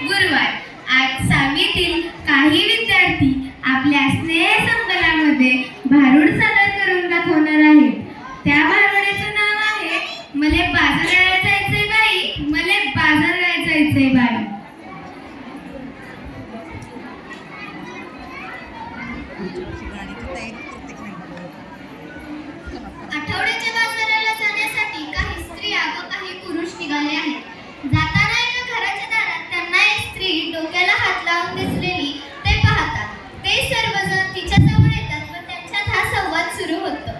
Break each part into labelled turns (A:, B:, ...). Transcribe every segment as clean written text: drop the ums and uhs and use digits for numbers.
A: गुरुवार आज 6वीतील काही विद्यार्थी आपल्या स्नेह संमेलनामध्ये भारूड सादर करून दाखवणार आहेत. त्या भारुडाचं नाव आहे मले बाजाराला जायचंय बाई, मले बाजाराला जायचंय बाई.
B: आठवड्याच्या बाजाराला जाण्यासाठी काही स्त्रिया व काही पुरुष निघाले आहेत. जाताना एका घराच्या दारात त्यांना एक स्त्री डोक्याला हात लावून दिसलेली ते पाहतात. ते सर्वजण तिच्या जवळ येतात व त्यांच्यात हा संवाद सुरू होतो.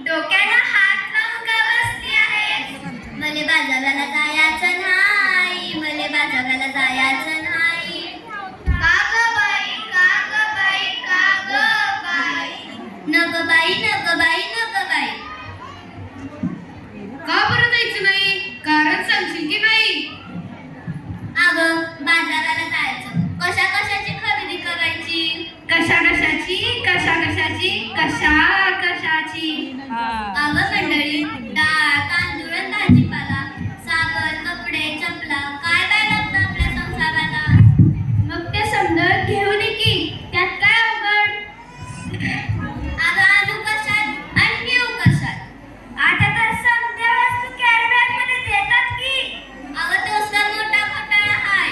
A: डोक्याला हात लावून का बसली आहेस?
B: मले बाजाराला जायचं नाही, मले बाजाराला जायचं नाही.
A: का ग बाई, का ग बाई, का ग बाई?
B: नग बाई, नग बाई, नग बाई.
A: का बरं जायचं नाही? कारण सांगशील की नाही?
B: अगं बाजाराला जायचं, कशा कशाची खरेदी करायची?
A: कशा कशाची, कशा कशाची, कशा कशाची?
B: अगं मंडळी, डाळ, तांदूळ, भाजीपाला, साखर, कपडे, चपला, काय काय लागतं आपल्या संसाराला?
A: मग ते समजा घेऊन ये की, त्यात काय अवघड?
B: अगं आणू कशात आणि घेऊ कशात?
A: आता तर समध्या वस्तू कॅरी बॅग मध्ये देतात की.
B: अगं तोच मोठा घोटाळा हाय.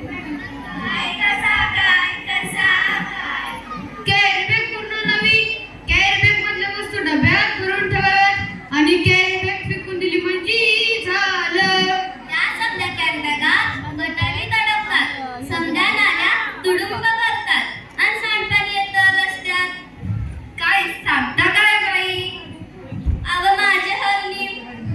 A: काय कसा काय, कसा काय? कॅरी बॅग पूर्ण नवी, कॅरी बॅग मधल्या वस्तू डब्यात भरून ठेवाव्यात आणि कॅरी बॅग फेकून दिली म्हणजे झालं.
B: त्या समध्या कॅरीबॅगा गटारी तडकतात, समध्या नाल्या तुडुंब भरतात आणि सांडपाणी येतं रस्त्यात.
A: काय सांगता काय बाई?
B: अगं माझी हरणी,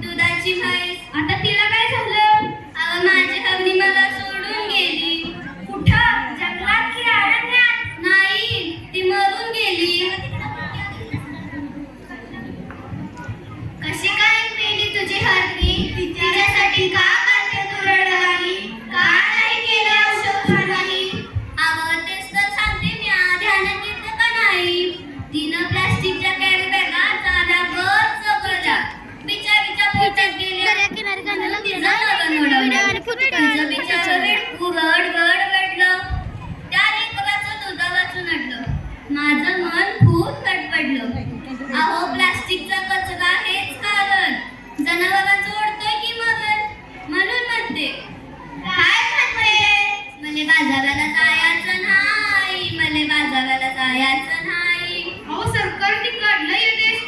B: दुधाची म्हैस,
A: आता तिला काय झालं?
B: अगं माझी हरणी मला सोडून गेली.
A: कुठं? जंगलात की अरण्यात?
B: नाही, ती मरून गेली.
A: कशी काय मेली तुझी हरणी? तिच्यासाठी का कांदे तुरडली? का नाही केलं औषध फवारणी?
B: अगं तेच तर सांगते मी, ध्यानात येतं का नाही? तिनं प्लास्टिकच्या कॅरीबॅगा जाग्यावर चगळल्या. बिचारीच्या पोटात गेल्या. तिचं नरम उडवलं. तिचं बिचारं रड रडलं. त्या लेकराचं दुधा वाचून अडलं. माझं मन खूप खटपटलं. अहो प्लास्टिकचा कचरा हेच कारण. जनावरांचं ओढतोय की मरण. म्हणून म्हणते,
A: काय म्हणते?
B: मले बाजाराला जायचं नाही, मले बाजाराला जायचं नाही.
A: अहो सरकारने काढलंय देश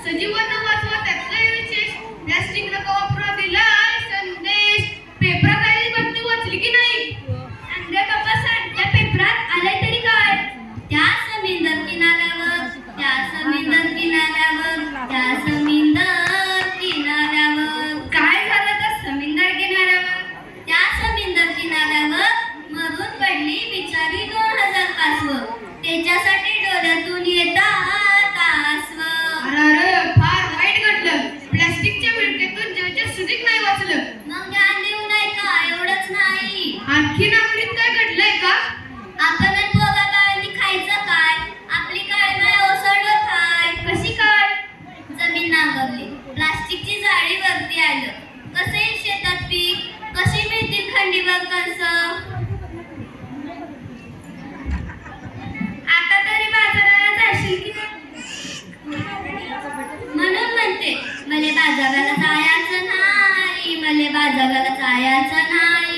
A: सजीवांना वाचवा, त्यात काय विशेष? प्लास्टिक नका वापरा दिलाय संदेश. पेपरात आलेली बातमी वाचली की नाही? सांगते बाबा, सांगते पेपरात आलंय तरी काय?
B: त्या समुद्र किनाऱ्यावर, त्या समुद्र किनाऱ्यावर, त्या समुद्र किनाऱ्यावर.
A: काय झालं त्या समुद्र किनाऱ्यावर?
B: त्या समुद्र किनाऱ्यावर मरून पडली बिचारी 2000 कासवं. त्याच्यासाठी डोळ्यातून येतात आसव.
A: अरे फार वाईट घडलं. प्लास्टिकच्या विळखेतून जवळच्या सुधीक नाही वाचलं.
B: मग ज्ञान देऊ नाही का? एवढंच नाही,
A: आणखीन आपलीत काय घडलंय का?
B: आपण बाळांनी खायचं काय? आपली काय नाही ओसडलं काय?
A: कशी काय?
B: जमीन नांगरली, प्लास्टिकची जाळी वरती आलं. कसं येईल शेतात पीक? कशी मिळतील खंडीवर कणस?
A: आता तरी बाजाराला जाशील की?
B: म्हणून म्हणते, मले बाजाराला जायचं नाही, मले बाजाराला जायचं नाही.